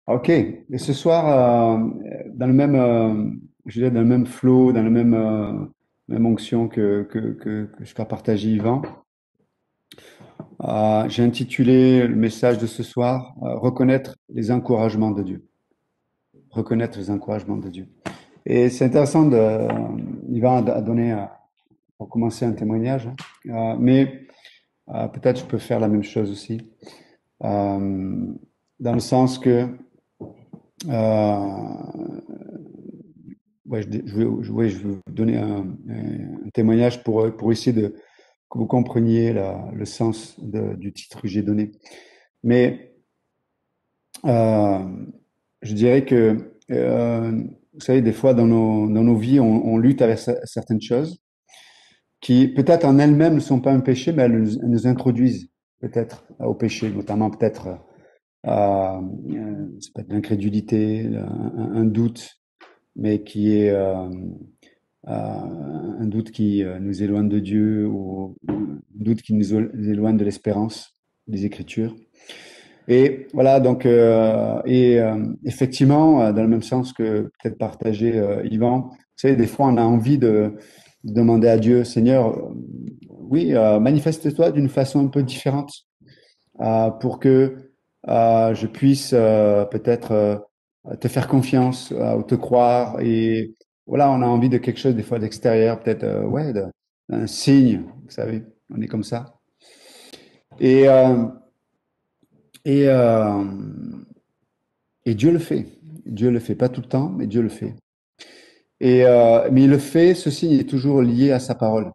Ok. Et ce soir, dans le même, je dirais dans le même flow, dans le même, même onction que je t'ai partagé, Yvan, j'ai intitulé le message de ce soir, Reconnaître les encouragements de Dieu. Reconnaître les encouragements de Dieu. Et c'est intéressant Yvan a donné, pour commencer, un témoignage, mais peut-être je peux faire la même chose aussi, euh, dans le sens que ouais, ouais, je veux vous donner un témoignage pour essayer que vous compreniez le sens du titre que j'ai donné. Mais euh, je dirais que, vous savez, des fois dans nos vies, on lutte avec certaines choses qui, peut-être en elles-mêmes, ne sont pas un péché, mais elles nous introduisent peut-être au péché, notamment peut-être ça peut être l'incrédulité, un doute, mais qui est un doute qui nous éloigne de Dieu ou un doute qui nous éloigne de l'espérance des Écritures. Et voilà, donc, effectivement, dans le même sens que peut-être partagé Yvan, vous savez, des fois on a envie de demander à Dieu, Seigneur, oui, manifeste-toi d'une façon un peu différente pour que je puisse peut-être te faire confiance ou te croire. Et voilà, on a envie de quelque chose des fois d'extérieur, peut-être ouais, d'un signe, vous savez, on est comme ça. Et, euh, et, euh, et Dieu le fait. Dieu le fait, pas tout le temps, mais Dieu le fait. Mais il le fait, ce signe est toujours lié à sa parole.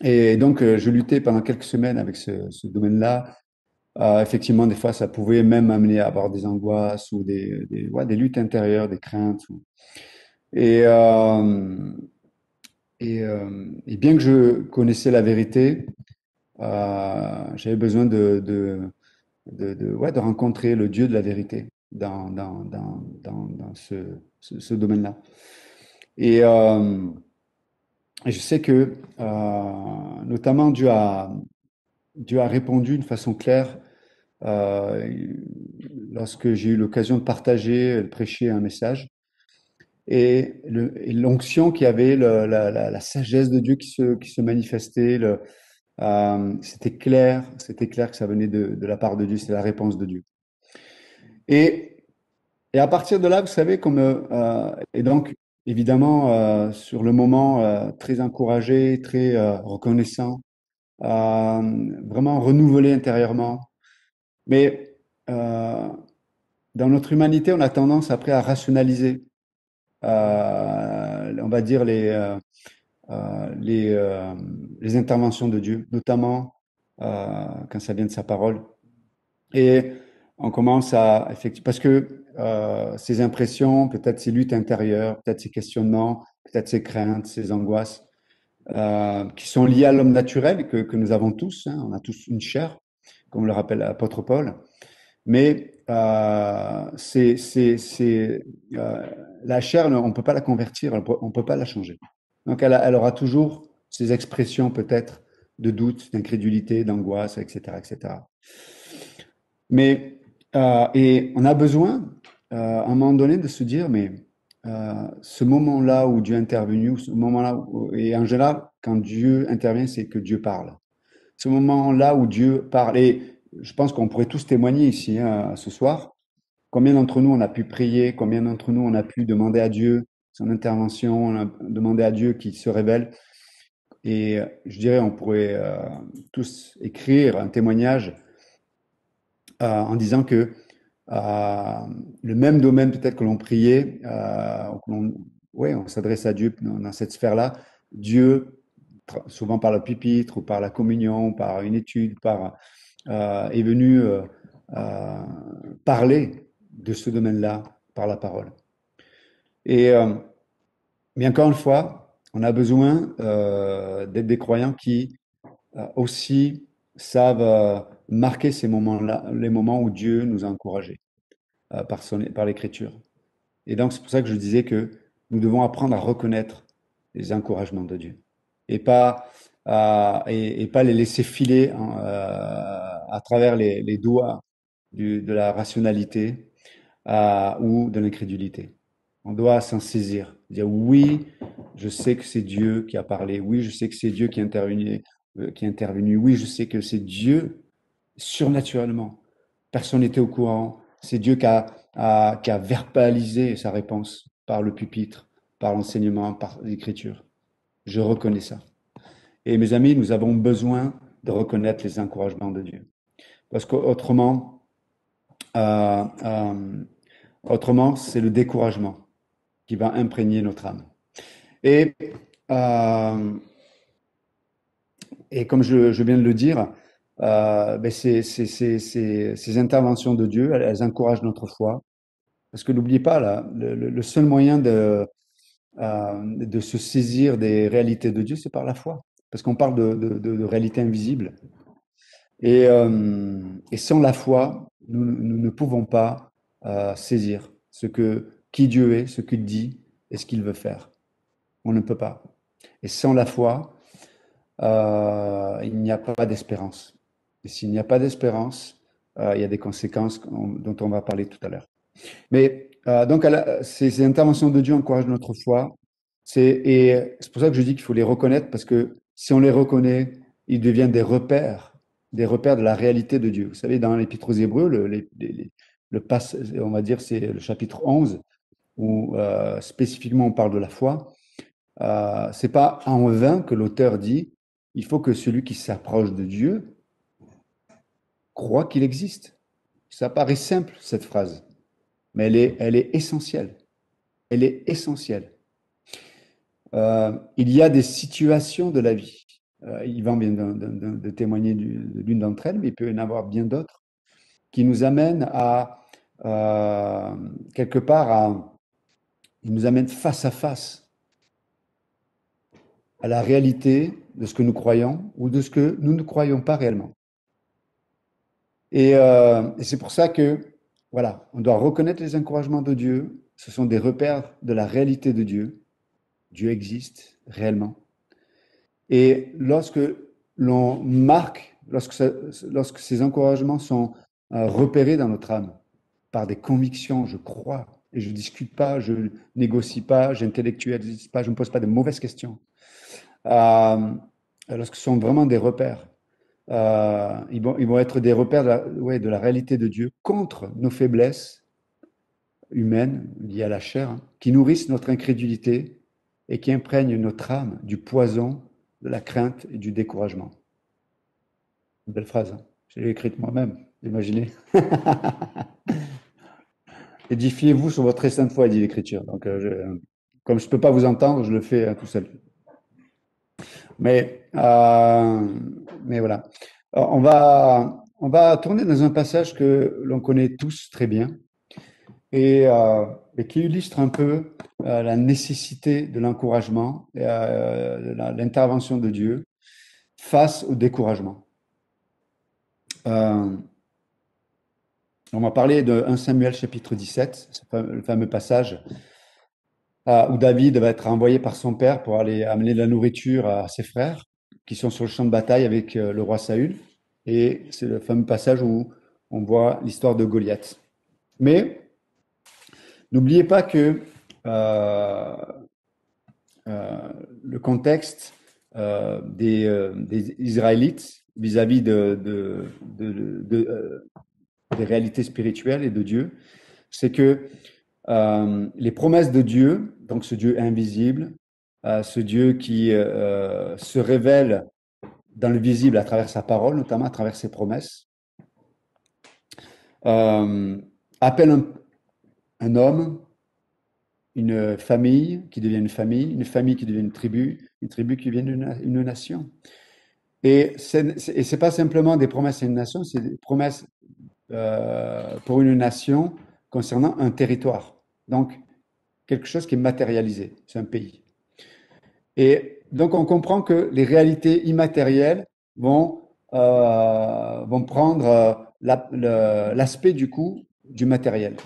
Et donc, je luttais pendant quelques semaines avec ce domaine-là. Effectivement, des fois, ça pouvait même amener à avoir des angoisses ou ouais, des luttes intérieures, des craintes. Et, euh, et bien que je connaissais la vérité, j'avais besoin ouais, de rencontrer le Dieu de la vérité dans ce domaine-là. Et, euh, et je sais que, notamment, Dieu a répondu d'une façon claire euh, lorsque j'ai eu l'occasion de partager, de prêcher un message. Et l'onction qui avait, la sagesse de Dieu qui se manifestait, c'était clair que ça venait de la part de Dieu, c'est la réponse de Dieu. Et, et à partir de là, vous savez, et donc, évidemment, sur le moment, très encouragé, très reconnaissant, vraiment renouvelé intérieurement. Mais dans notre humanité, on a tendance après à rationaliser, on va dire, euh, les, euh, les interventions de Dieu, notamment quand ça vient de sa parole. Et on commence à, effectivement, parce que ces impressions, peut-être ces luttes intérieures, peut-être ces questionnements, peut-être ces craintes, ces angoisses, qui sont liées à l'homme naturel que nous avons tous, hein, on a tous une chair, comme le rappelle l'apôtre Paul, mais la chair, on ne peut pas la convertir, on ne peut pas la changer. Donc elle aura toujours ces expressions peut-être de doute, d'incrédulité, d'angoisse, etc., etc. Mais et on a besoin à un moment donné de se dire, mais ce moment-là où Dieu est intervenu, ce moment-là, et en général, quand Dieu intervient, c'est que Dieu parle. Ce moment-là où Dieu parle, et je pense qu'on pourrait tous témoigner ici hein, ce soir, combien d'entre nous on a pu prier, combien d'entre nous on a pu demander à Dieu son intervention, on a demandé à Dieu qu'il se révèle. Et je dirais, on pourrait tous écrire un témoignage en disant que le même domaine peut-être que l'on priait, ouais, on s'adresse à Dieu dans cette sphère-là, Dieu, souvent par le pupitre ou par la communion, par une étude, est venu euh, parler de ce domaine-là par la parole. Et, mais encore une fois, on a besoin d'être des croyants qui aussi savent marquer ces moments-là, les moments où Dieu nous a encouragés par l'Écriture. Et donc, c'est pour ça que je disais que nous devons apprendre à reconnaître les encouragements de Dieu et pas les laisser filer hein, à travers les doigts de la rationalité ou de l'incrédulité. On doit s'en saisir. Dire oui, je sais que c'est Dieu qui a parlé. Oui, je sais que c'est Dieu qui est intervenu, qui est intervenu. Oui, je sais que c'est Dieu surnaturellement. Personne n'était au courant. C'est Dieu qui a verbalisé sa réponse par le pupitre, par l'enseignement, par l'écriture. Je reconnais ça. Et mes amis, nous avons besoin de reconnaître les encouragements de Dieu. Parce qu'autrement, euh, euh, autrement, c'est le découragement qui va imprégner notre âme. Et, euh, et comme je viens de le dire, ben ces interventions de Dieu, elles encouragent notre foi. Parce que n'oubliez pas, là, le seul moyen de se saisir des réalités de Dieu, c'est par la foi. Parce qu'on parle de réalités invisibles. Et sans la foi, nous ne pouvons pas saisir qui Dieu est, ce qu'il dit et ce qu'il veut faire. On ne peut pas. Et sans la foi, il n'y a pas d'espérance. Et s'il n'y a pas d'espérance, il y a des conséquences dont on va parler tout à l'heure. Mais donc, ces interventions de Dieu encouragent notre foi. Et c'est pour ça que je dis qu'il faut les reconnaître, parce que si on les reconnaît, ils deviennent des repères de la réalité de Dieu. Vous savez, dans l'Épître aux Hébreux, on va dire, c'est le chapitre 11, où spécifiquement on parle de la foi. C'est pas en vain que l'auteur dit, il faut que celui qui s'approche de Dieu croit qu'il existe. Ça paraît simple, cette phrase, mais elle est essentielle. Elle est essentielle. Il y a des situations de la vie. Yvan vient de témoigner de l'une d'entre elles, mais il peut y en avoir bien d'autres qui nous amènent quelque part ils nous amènent face à face à la réalité de ce que nous croyons ou de ce que nous ne croyons pas réellement. Et c'est pour ça que, voilà, on doit reconnaître les encouragements de Dieu. Ce sont des repères de la réalité de Dieu. Dieu existe réellement. Et lorsque l'on marque, lorsque ces encouragements sont repérés dans notre âme par des convictions, je crois, et je ne discute pas, je ne négocie pas, je n'intellectualise pas, je ne me pose pas de mauvaises questions, lorsque ce sont vraiment des repères, ils vont être des repères ouais, de la réalité de Dieu contre nos faiblesses humaines liées à la chair, hein, qui nourrissent notre incrédulité et qui imprègnent notre âme du poison, de la crainte et du découragement. Une belle phrase, hein. Je l'ai écrite moi-même, imaginez. Édifiez-vous sur votre très sainte foi, dit l'Écriture. Donc, comme je ne peux pas vous entendre, je le fais tout seul. Mais, euh, mais voilà. Alors, on va tourner dans un passage que l'on connaît tous très bien et qui illustre un peu la nécessité de l'encouragement et l'intervention de Dieu face au découragement. Euh, on m'a parlé de 1 Samuel chapitre 17, le fameux passage où David va être envoyé par son père pour aller amener de la nourriture à ses frères qui sont sur le champ de bataille avec le roi Saül. Et c'est le fameux passage où on voit l'histoire de Goliath. Mais n'oubliez pas que euh, le contexte des Israélites vis-à-vis des réalités spirituelles et de Dieu, c'est que les promesses de Dieu, donc ce Dieu invisible, ce Dieu qui se révèle dans le visible à travers sa parole, notamment à travers ses promesses, euh, appelle un homme, une famille qui devient une famille qui devient une tribu qui devient une nation. Et c'est pas simplement des promesses à une nation, c'est des promesses pour une nation concernant un territoire. Donc, quelque chose qui est matérialisé, c'est un pays. Et donc, on comprend que les réalités immatérielles vont prendre l'aspect du coup du matériel.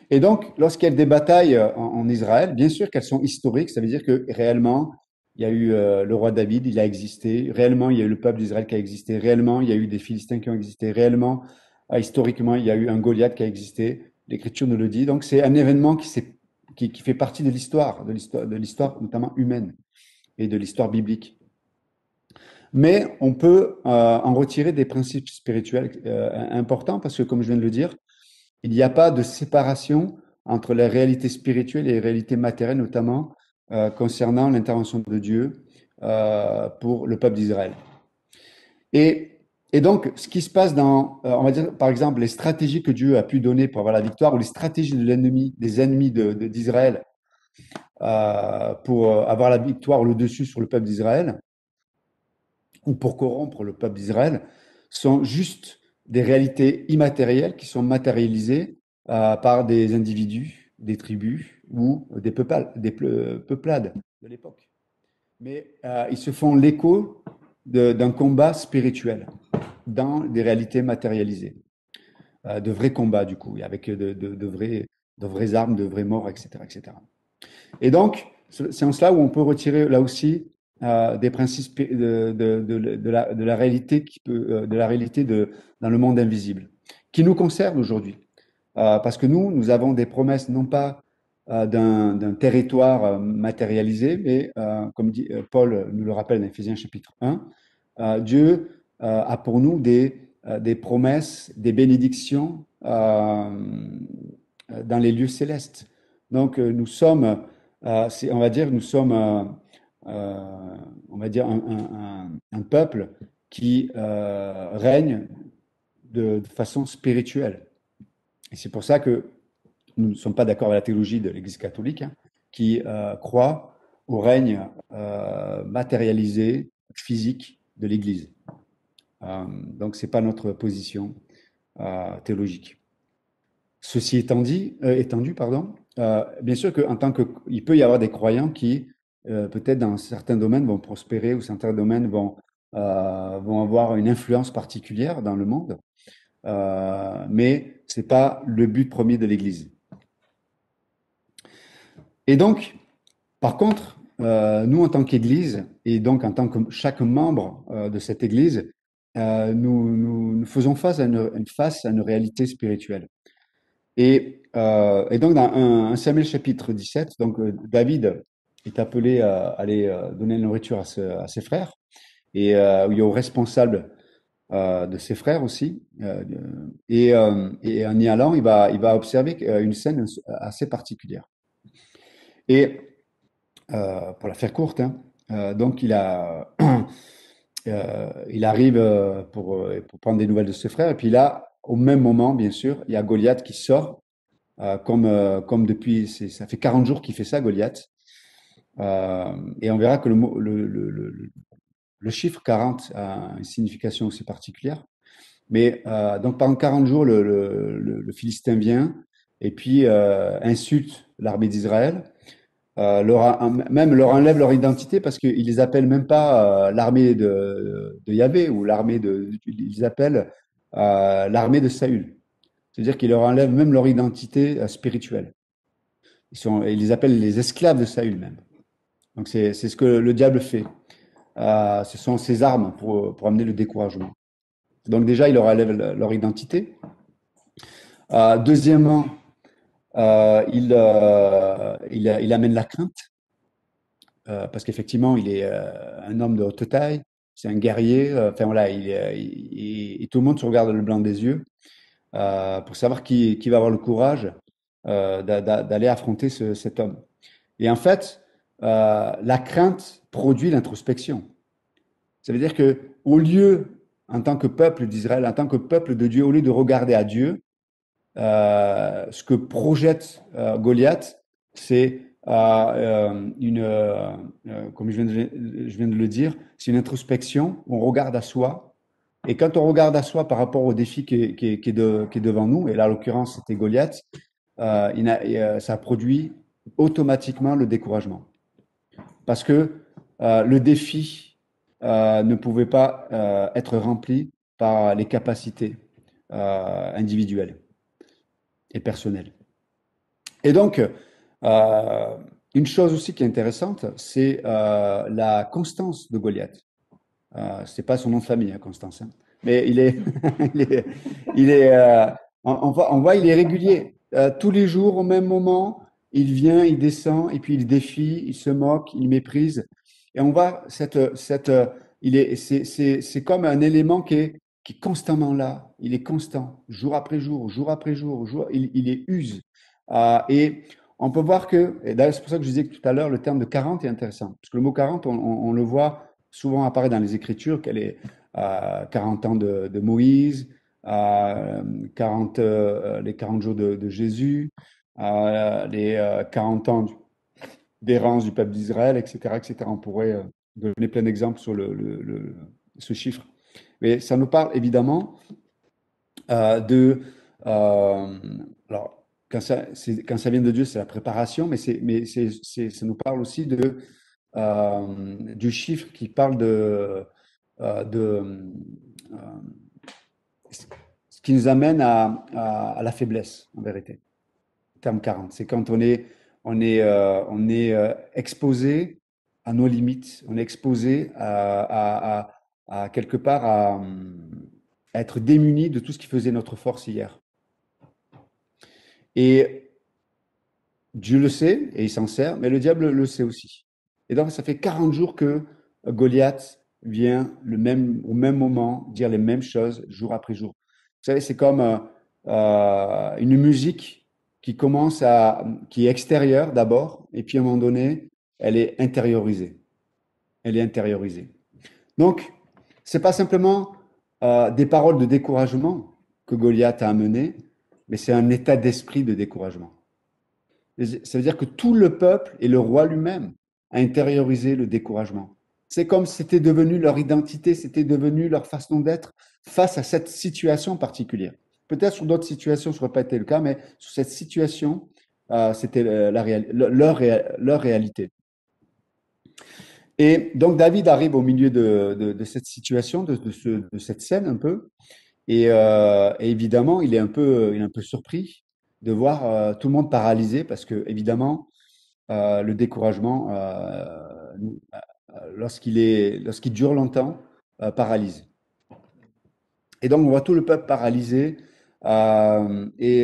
Et donc, lorsqu'il y a des batailles en Israël, bien sûr qu'elles sont historiques, ça veut dire que réellement, il y a eu le roi David, il a existé, réellement, il y a eu le peuple d'Israël qui a existé, réellement, il y a eu des Philistins qui ont existé, réellement, historiquement, il y a eu un Goliath qui a existé, l'Écriture nous le dit. Donc c'est un événement qui fait partie de l'histoire notamment humaine et de l'histoire biblique. Mais on peut en retirer des principes spirituels importants parce que, comme je viens de le dire, il n'y a pas de séparation entre les réalités spirituelles et les réalités matérielles, notamment concernant l'intervention de Dieu pour le peuple d'Israël. Et, et donc, ce qui se passe dans, on va dire, par exemple, les stratégies que Dieu a pu donner pour avoir la victoire, ou les stratégies de l'ennemi, des ennemis d'Israël pour avoir la victoire ou le dessus sur le peuple d'Israël, ou pour corrompre le peuple d'Israël, sont juste des réalités immatérielles qui sont matérialisées par des individus, des tribus ou peuplades de l'époque. Mais ils se font l'écho d'un combat spirituel dans des réalités matérialisées, de vrais combats du coup, avec de vraies armes, de vraies morts, etc., etc. Et donc, c'est en cela où on peut retirer là aussi des principes de la réalité dans le monde invisible, qui nous concerne aujourd'hui. Parce que nous avons des promesses non pas d'un territoire matérialisé, mais comme dit Paul nous le rappelle dans Éphésiens chapitre 1, Dieu a pour nous des promesses, des bénédictions dans les lieux célestes. Donc nous sommes, on va dire, nous sommes, on va dire, un peuple qui règne de façon spirituelle. Et c'est pour ça que nous ne sommes pas d'accord avec la théologie de l'Église catholique, hein, qui croit au règne matérialisé, physique de l'Église. Donc, ce n'est pas notre position théologique. Ceci étendu, pardon, bien sûr qu'en tant que, il peut y avoir des croyants qui, peut-être dans certains domaines, vont prospérer ou certains domaines vont avoir une influence particulière dans le monde, mais ce n'est pas le but premier de l'Église. Et donc, par contre, nous, en tant qu'Église, et donc en tant que chaque membre de cette Église, nous faisons face à une réalité spirituelle. Et donc, dans 1 Samuel chapitre 17, donc, David est appelé à aller donner la nourriture à ses frères, et il y a aux responsables de ses frères aussi. Et en y allant, il va observer une scène assez particulière. Et pour la faire courte, hein, donc il arrive pour prendre des nouvelles de ses frères, et puis là, au même moment, bien sûr, il y a Goliath qui sort, comme depuis, ça fait 40 jours qu'il fait ça, Goliath. Et on verra que le chiffre 40 a une signification aussi particulière. Mais donc pendant 40 jours, le Philistin vient et puis insulte l'armée d'Israël. Même leur enlève leur identité parce qu'ils les appellent même pas l'armée de Yahvé ou ils les appellent l'armée de Saül. C'est-à-dire qu'ils leur enlèvent même leur identité spirituelle. Ils les appellent les esclaves de Saül même. Donc c'est ce que le diable fait. Ce sont ses armes pour amener le découragement. Donc déjà, il leur enlève leur identité. Deuxièmement, il amène la crainte. Parce qu'effectivement, il est un homme de haute taille, c'est un guerrier. Enfin voilà, et tout le monde se regarde le blanc des yeux pour savoir qui va avoir le courage d'aller affronter cet homme. Et en fait, la crainte produit l'introspection. Ça veut dire que au lieu, en tant que peuple d'Israël, en tant que peuple de Dieu, au lieu de regarder à Dieu, ce que projette Goliath, c'est comme je viens de le dire, c'est une introspection. On regarde à soi. Et quand on regarde à soi par rapport au défi qui est devant nous, et là, en l'occurrence, c'était Goliath, ça produit automatiquement le découragement. Parce que le défi ne pouvait pas être rempli par les capacités individuelles et personnelles. Et donc, une chose aussi qui est intéressante, c'est la constance de Goliath. C'est pas son nom de famille, hein, Constance, hein. Mais il est, on voit, il est régulier. tous les jours, au même moment, il vient, il descend, et puis il défie, il se moque, il méprise. Et on voit c'est comme un élément qui est constamment là. Il est constant, jour après jour, jour après jour, il est use. Et on peut voir que, et d'ailleurs, c'est pour ça que je disais que tout à l'heure, le terme de 40 est intéressant. Parce que le mot 40, on le voit souvent apparaître dans les Écritures, qu'elle est 40 ans de Moïse, euh, 40, les 40 jours de Jésus, les 40 ans d'errance du peuple d'Israël, etc., etc. On pourrait donner plein d'exemples sur ce chiffre. Mais ça nous parle évidemment de... euh, alors, quand ça vient de Dieu, c'est la préparation, ça nous parle aussi du chiffre qui parle de ce qui nous amène à la faiblesse, en vérité. Terme 40, c'est quand on est exposé à nos limites, on est exposé à quelque part à être démuni de tout ce qui faisait notre force hier. Et Dieu le sait et il s'en sert, mais le diable le sait aussi. Et donc, ça fait 40 jours que Goliath vient au même moment dire les mêmes choses jour après jour. Vous savez, c'est comme une musique qui est extérieure d'abord, et puis à un moment donné, elle est intériorisée. Elle est intériorisée. Donc, c'est pas simplement des paroles de découragement que Goliath a amené, mais c'est un état d'esprit de découragement. Ça veut dire que tout le peuple et le roi lui-même a intériorisé le découragement. C'est comme si c'était devenu leur identité, c'était devenu leur façon d'être face à cette situation particulière. Peut-être sur d'autres situations, ça n'aurait pas été le cas, mais sur cette situation, c'était leur réalité. Et donc David arrive au milieu de cette situation, de cette scène un peu, et évidemment, il est un peu surpris de voir tout le monde paralysé parce que évidemment, le découragement, lorsqu'il dure longtemps, paralyse. Et donc, on voit tout le peuple paralysé. Et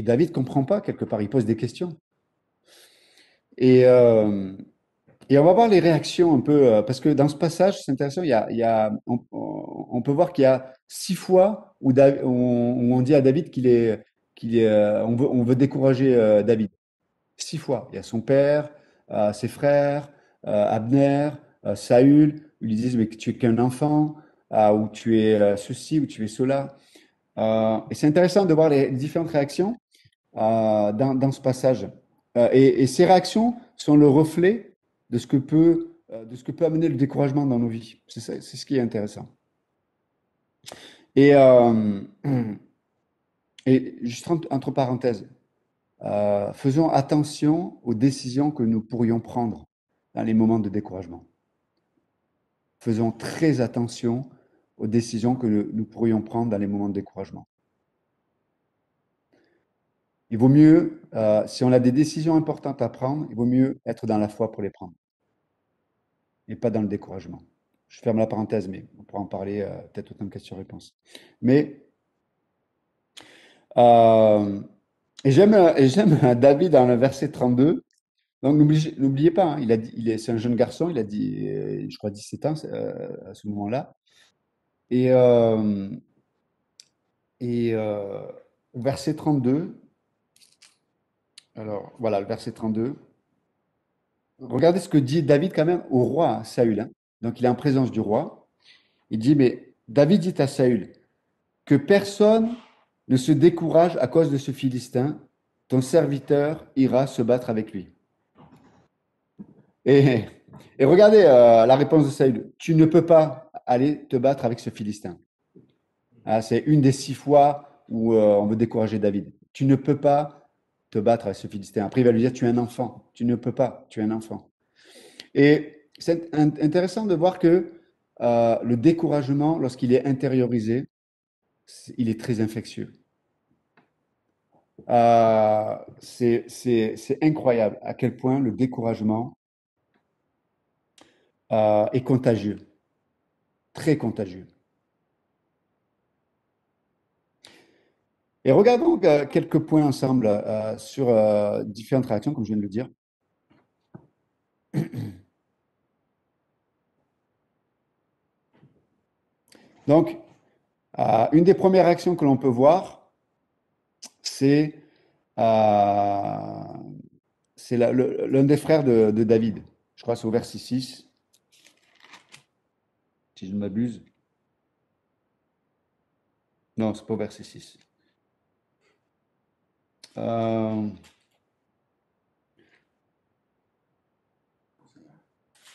David ne comprend pas, quelque part, il pose des questions. Et, euh, et on va voir les réactions un peu, parce que dans ce passage, c'est intéressant, on peut voir qu'il y a 6 fois où on dit à David on veut décourager David. 6 fois. Il y a son père, ses frères, Abner, Saül. Ils lui disent, mais que tu es qu'un enfant, ou tu es ceci, ou tu es cela. Et c'est intéressant de voir les différentes réactions dans ce passage. Et ces réactions sont le reflet de ce que peut amener le découragement dans nos vies. C'est ce qui est intéressant. Et, euh, et juste entre parenthèses, faisons attention aux décisions que nous pourrions prendre dans les moments de découragement. Faisons très attention aux décisions que nous pourrions prendre dans les moments de découragement. Il vaut mieux, si on a des décisions importantes à prendre, il vaut mieux être dans la foi pour les prendre et pas dans le découragement. Je ferme la parenthèse, mais on pourra en parler peut-être autant de questions-réponses. Mais euh, et j'aime David dans le verset 32. Donc n'oubliez pas, hein, c'est un jeune garçon, il a dit, je crois 17 ans à ce moment-là. Et, euh, et au verset 32, alors voilà, le verset 32, regardez ce que dit David quand même au roi hein, Saül. Hein. Donc il est en présence du roi. Il dit, mais David dit à Saül, que personne ne se décourage à cause de ce Philistin, ton serviteur ira se battre avec lui. Et, et regardez la réponse de Saül. Tu ne peux pas aller te battre avec ce Philistin. Ah, c'est une des 6 fois où on veut décourager David. Tu ne peux pas te battre avec ce Philistin. Après, il va lui dire, tu es un enfant. Tu ne peux pas, tu es un enfant. Et c'est intéressant de voir que le découragement, lorsqu'il est intériorisé, il est très infectieux. C'est incroyable à quel point le découragement est contagieux, très contagieux. Et regardons quelques points ensemble sur différentes réactions, comme je viens de le dire. Donc, une des premières réactions que l'on peut voir, c'est euh, l'un des frères de David. Je crois que c'est au verset 6, si je ne m'abuse. Non, c'est pas au verset 6. Euh,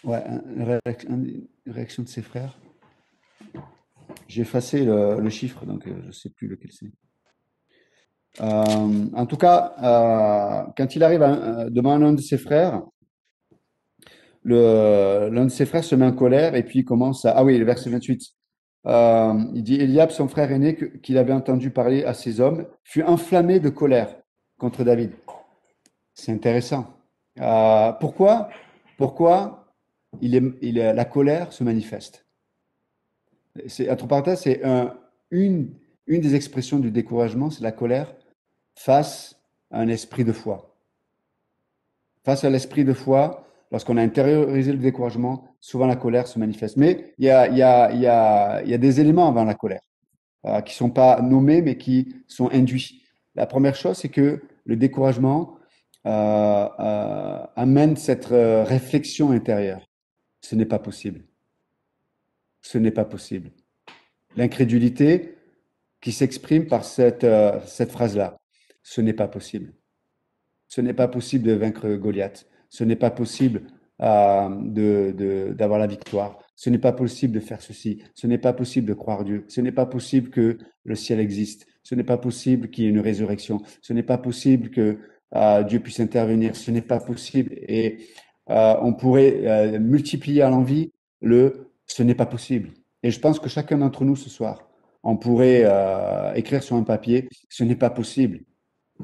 ouais, une réaction de ses frères. J'ai effacé le chiffre, donc je ne sais plus lequel c'est. En tout cas, quand il arrive devant l'un de ses frères, l'un de ses frères se met en colère et puis il commence à... Ah oui, le verset 28. Il dit, Eliab, son frère aîné, qu'il avait entendu parler à ses hommes, fut enflammé de colère contre David. C'est intéressant. Pourquoi? Pourquoi la colère se manifeste? Entre parenthèses, une, une des expressions du découragement, c'est la colère face à un esprit de foi. Face à l'esprit de foi, lorsqu'on a intériorisé le découragement, souvent la colère se manifeste. Mais il y a des éléments avant la colère qui ne sont pas nommés, mais qui sont induits. La première chose, c'est que le découragement amène cette réflexion intérieure. Ce n'est pas possible. Ce n'est pas possible. L'incrédulité qui s'exprime par cette phrase-là. Ce n'est pas possible. Ce n'est pas possible de vaincre Goliath. Ce n'est pas possible d'avoir la victoire. Ce n'est pas possible de faire ceci. Ce n'est pas possible de croire Dieu. Ce n'est pas possible que le ciel existe. Ce n'est pas possible qu'il y ait une résurrection. Ce n'est pas possible que Dieu puisse intervenir. Ce n'est pas possible. Et on pourrait multiplier à l'envi ce n'est pas possible. Et je pense que chacun d'entre nous ce soir, on pourrait écrire sur un papier ce n'est pas possible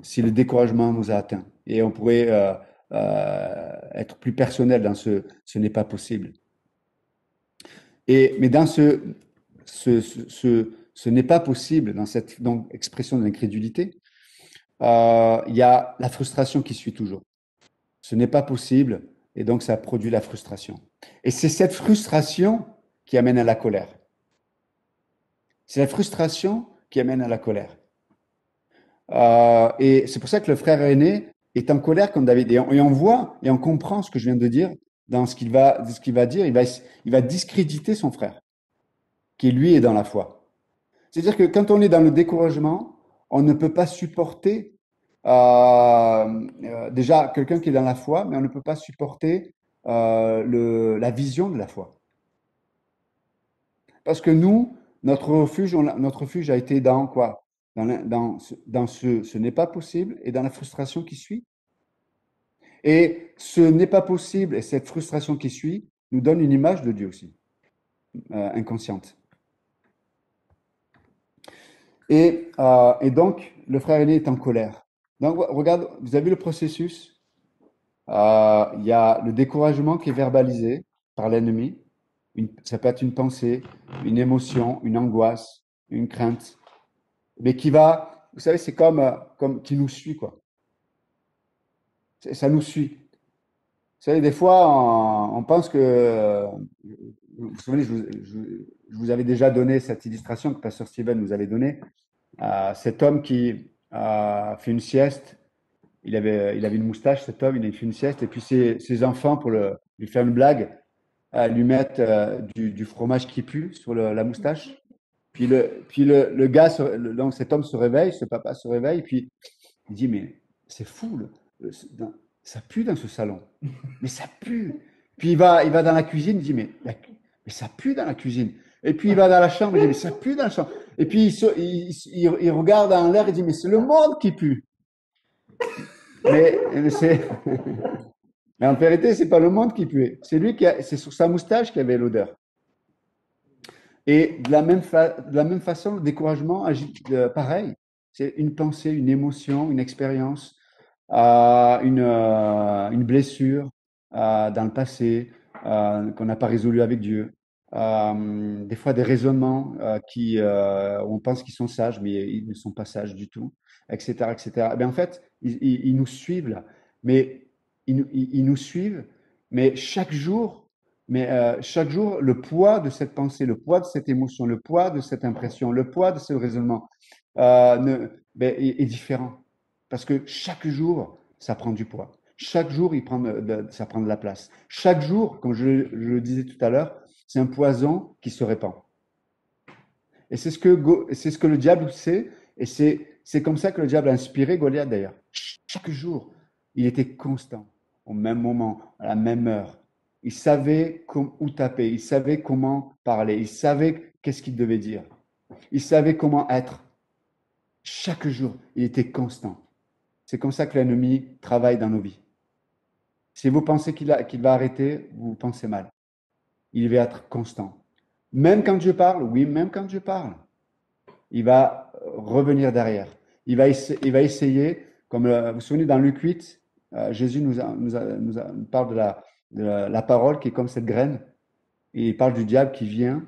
si le découragement nous a atteints. Et on pourrait être plus personnel dans ce n'est pas possible. Mais dans ce n'est pas possible, dans cette donc, expression de l'incrédulité, il y a la frustration qui suit toujours. Ce n'est pas possible, et donc ça produit la frustration. Et c'est cette frustration qui amène à la colère. C'est la frustration qui amène à la colère. Et c'est pour ça que le frère aîné est en colère comme David. Et on voit et on comprend ce que je viens de dire dans ce qu'il va dire. Il va discréditer son frère, qui lui est dans la foi. C'est-à-dire que quand on est dans le découragement, on ne peut pas supporter déjà quelqu'un qui est dans la foi, mais on ne peut pas supporter la vision de la foi. Parce que nous, notre refuge a été dans quoi? Dans ce n'est pas possible et dans la frustration qui suit. Et ce n'est pas possible et cette frustration qui suit nous donne une image de Dieu aussi, inconsciente. Et donc, le frère aîné est en colère. Donc, regarde, vous avez vu le processus. Il y a le découragement qui est verbalisé par l'ennemi. Ça peut être une pensée, une émotion, une angoisse, une crainte, mais qui va, vous savez, c'est comme qui nous suit, quoi. Ça nous suit. Vous savez, des fois, on pense que, vous vous souvenez, je vous avais déjà donné cette illustration que Pasteur Steven nous avait donnée. Cet homme qui a fait une sieste, il avait une moustache, cet homme, il a fait une sieste, et puis ses enfants, pour lui faire une blague, lui mettent du fromage qui pue sur la moustache. Puis le gars, donc cet homme se réveille, ce papa se réveille, puis il dit, mais c'est fou, ça pue dans ce salon. Mais ça pue. Puis il va dans la cuisine, il dit, mais ça pue dans la cuisine. Et puis il va dans la chambre, il dit, mais ça pue dans la chambre. Et puis il regarde en l'air, il dit, mais c'est le monde qui pue. Mais mais en vérité, c'est pas le monde qui pue. C'est sur sa moustache qu'il y avait l'odeur. Et de la même façon, le découragement agit pareil. C'est une pensée, une émotion, une expérience, une blessure dans le passé qu'on n'a pas résolu avec Dieu. des fois des raisonnements où on pense qu'ils sont sages, mais ils ne sont pas sages du tout, etc., etc. Eh bien, en fait, ils nous suivent là, mais ils nous suivent, mais chaque jour, le poids de cette pensée, le poids de cette émotion, le poids de cette impression, le poids de ce raisonnement est différent. Parce que chaque jour, ça prend du poids. Chaque jour, ça prend de la place. Chaque jour, comme je le disais tout à l'heure, c'est un poison qui se répand. Et c'est ce que le diable sait. Et c'est comme ça que le diable a inspiré Goliath d'ailleurs. Chaque jour, il était constant, au même moment, à la même heure. Il savait où taper, il savait comment parler, il savait qu'est-ce qu'il devait dire, il savait comment être. Chaque jour, il était constant. C'est comme ça que l'ennemi travaille dans nos vies. Si vous pensez qu'il va arrêter, vous pensez mal. Il va être constant. Même quand Dieu parle, oui, même quand Dieu parle, il va revenir derrière. Il va essayer, comme vous vous souvenez dans Luc 8, Jésus nous parle de la parole qui est comme cette graine, et il parle du diable qui vient.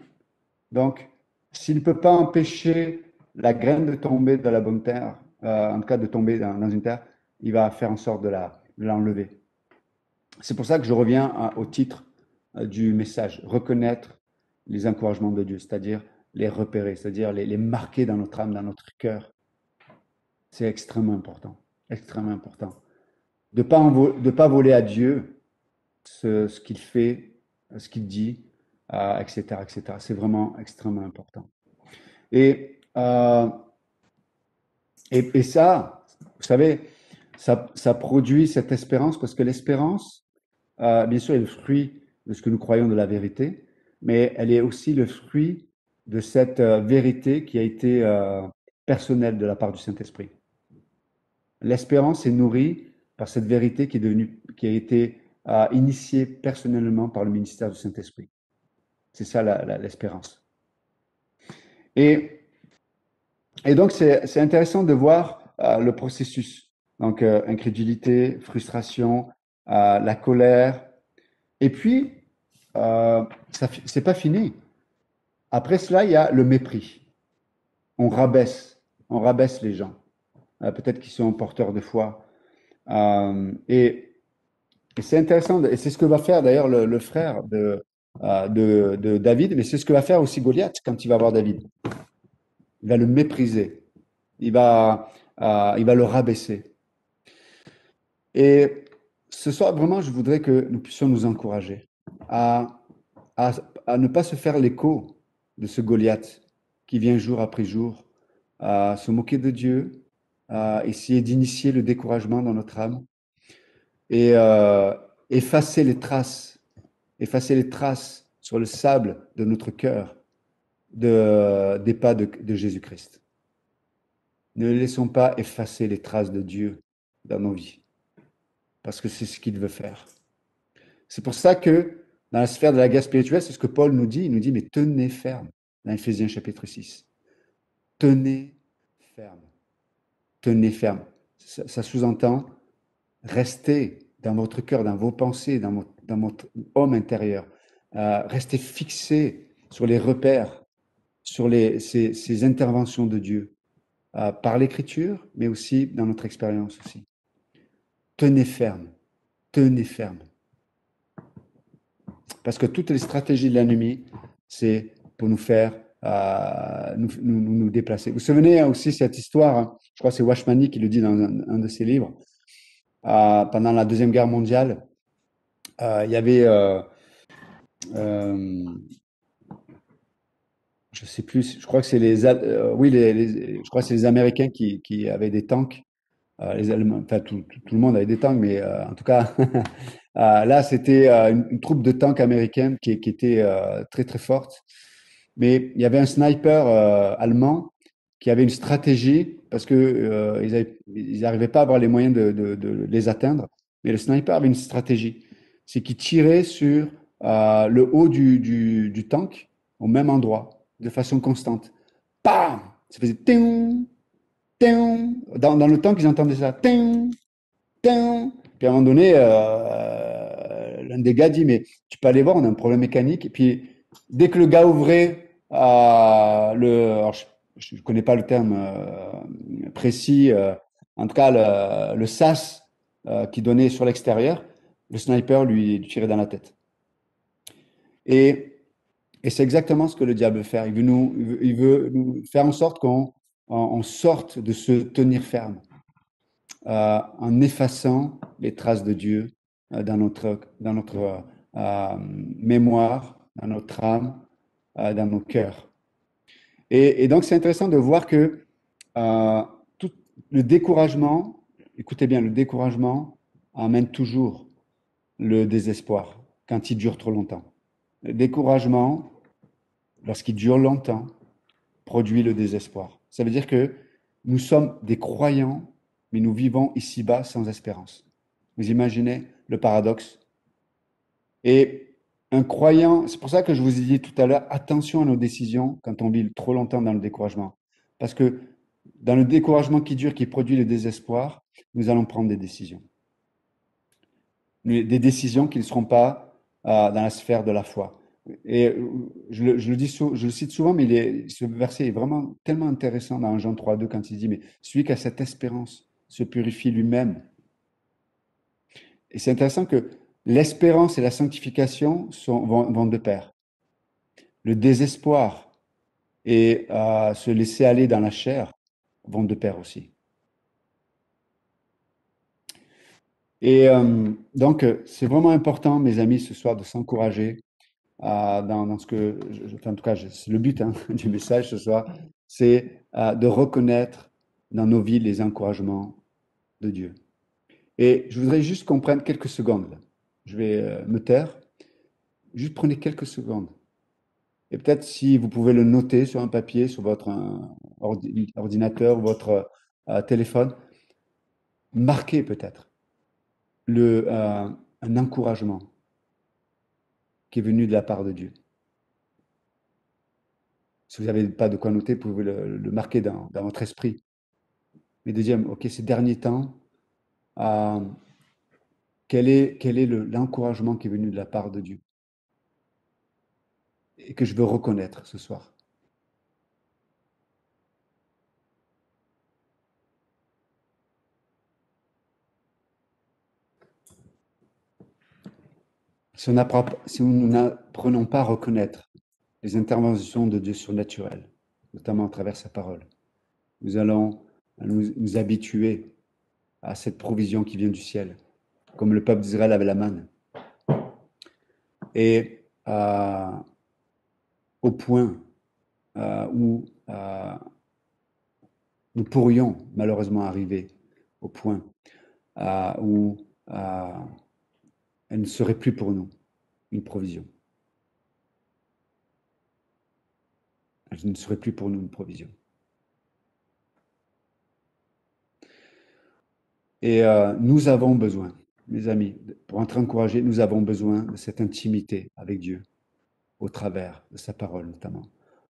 Donc, s'il ne peut pas empêcher la graine de tomber dans la bonne terre, en tout cas de tomber dans une terre, il va faire en sorte de l'enlever. C'est pour ça que je reviens au titre du message, reconnaître les encouragements de Dieu, c'est-à-dire les repérer, c'est-à-dire les marquer dans notre âme, dans notre cœur. C'est extrêmement important, extrêmement important. De pas voler à Dieu ce qu'il fait, ce qu'il dit, etc., etc. C'est vraiment extrêmement important. Et, euh, et ça, vous savez, ça produit cette espérance parce que l'espérance, bien sûr, est le fruit de ce que nous croyons de la vérité, mais elle est aussi le fruit de cette vérité qui a été personnelle de la part du Saint-Esprit. L'espérance est nourrie par cette vérité qui a été initiée personnellement par le ministère du Saint-Esprit. C'est ça l'espérance. Et, et donc, c'est intéressant de voir le processus. Donc, incrédulité, frustration, la colère. Et puis, c'est pas fini. Après cela, il y a le mépris. On on rabaisse les gens. Peut-être qu'ils sont porteurs de foi. Et c'est intéressant, et c'est ce que va faire d'ailleurs le frère de David, mais c'est ce que va faire aussi Goliath quand il va voir David. Il va le mépriser, il va le rabaisser. Et ce soir, vraiment, je voudrais que nous puissions nous encourager à, à, à ne pas se faire l'écho de ce Goliath qui vient jour après jour, à se moquer de Dieu, à essayer d'initier le découragement dans notre âme et effacer les traces, effacer les traces sur le sable de notre cœur des pas de Jésus-Christ. Ne laissons pas effacer les traces de Dieu dans nos vies, parce que c'est ce qu'il veut faire. C'est pour ça que dans la sphère de la guerre spirituelle, c'est ce que Paul nous dit. Il nous dit, mais tenez ferme, dans Éphésiens chapitre 6. Tenez ferme. Tenez ferme. Ça sous-entend, restez dans votre cœur, dans vos pensées, dans votre homme intérieur. Restez fixés sur les repères, sur ces interventions de Dieu, par l'écriture, mais aussi dans notre expérience aussi. Tenez ferme. Tenez ferme. Parce que toutes les stratégies de l'ennemi, c'est pour nous faire nous déplacer. Vous vous souvenez aussi cette histoire, hein, je crois que c'est Washmani qui le dit dans un de ses livres, pendant la Deuxième Guerre mondiale, il y avait, euh, je sais plus, je crois que c'est oui, je crois que c'est les Américains qui avaient des tanks. Les Allemands, enfin tout le monde avait des tanks, mais en tout cas, là c'était une troupe de tanks américaines qui était très très forte. Mais il y avait un sniper allemand qui avait une stratégie parce que ils n'arrivaient pas à avoir les moyens de les atteindre. Mais le sniper avait une stratégie, c'est qu'il tirait sur le haut du tank au même endroit, de façon constante. Bam! Ça faisait ting, ting. Dans le tank, ils entendaient ça. Ting, ting. Puis à un moment donné, l'un des gars dit, mais tu peux aller voir, on a un problème mécanique. Et puis Dès que le gars ouvrait alors je ne connais pas le terme précis, en tout cas le sas qui donnait sur l'extérieur, le sniper lui tirait dans la tête. Et, et c'est exactement ce que le diable veut faire. Il veut nous faire en sorte qu'on sorte de se tenir ferme, en effaçant les traces de Dieu dans notre mémoire, dans notre âme, dans nos cœurs. Et donc, c'est intéressant de voir que euh, tout le découragement, écoutez bien, le découragement amène toujours le désespoir quand il dure trop longtemps. Le découragement, lorsqu'il dure longtemps, produit le désespoir. Ça veut dire que nous sommes des croyants, mais nous vivons ici-bas sans espérance. Vous imaginez le paradoxe? Et un croyant, c'est pour ça que je vous ai dit tout à l'heure, attention à nos décisions quand on vit trop longtemps dans le découragement. Parce que dans le découragement qui dure, qui produit le désespoir, nous allons prendre des décisions. Des décisions qui ne seront pas dans la sphère de la foi. Et je le cite souvent, mais ce verset est vraiment tellement intéressant dans Jean 3,2 quand il dit, mais celui qui a cette espérance se purifie lui-même. Et c'est intéressant que l'espérance et la sanctification vont de pair. Le désespoir et se laisser aller dans la chair vont de pair aussi. Et donc, c'est vraiment important, mes amis, ce soir, de s'encourager dans ce que, enfin, en tout cas, c'est le but du message ce soir, c'est de reconnaître dans nos vies les encouragements de Dieu. Et je voudrais juste qu'on prenne quelques secondes. Là. Je vais me taire. Juste prenez quelques secondes. Et peut-être si vous pouvez le noter sur un papier, sur votre ordinateur, votre téléphone, marquez peut-être un encouragement qui est venu de la part de Dieu. Si vous n'avez pas de quoi noter, vous pouvez le marquer dans votre esprit. Mais deuxième, ok, ces derniers temps, euh, quel est l'encouragement qui est venu de la part de Dieu et que je veux reconnaître ce soir. Si nous n'apprenons pas à reconnaître les interventions de Dieu surnaturelles, notamment à travers sa parole, nous allons nous habituer à cette provision qui vient du ciel, comme le peuple d'Israël avait la manne. Et au point où nous pourrions malheureusement arriver au point où elle ne serait plus pour nous une provision. Elle ne serait plus pour nous une provision. Et nous avons besoin, mes amis, pour être encouragés, nous avons besoin de cette intimité avec Dieu, au travers de sa parole notamment,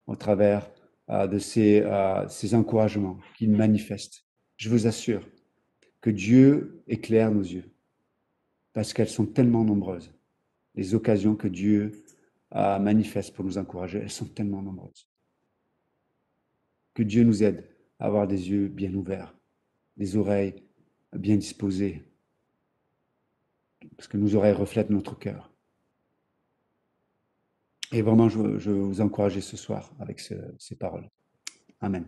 au travers de ces encouragements qu'il manifeste. Je vous assure que Dieu éclaire nos yeux, parce qu'elles sont tellement nombreuses. Les occasions que Dieu manifeste pour nous encourager, elles sont tellement nombreuses. Que Dieu nous aide à avoir des yeux bien ouverts, des oreilles bien disposées, parce que nos oreilles reflètent notre cœur. Et vraiment, je veux vous encourager ce soir avec ces paroles. Amen.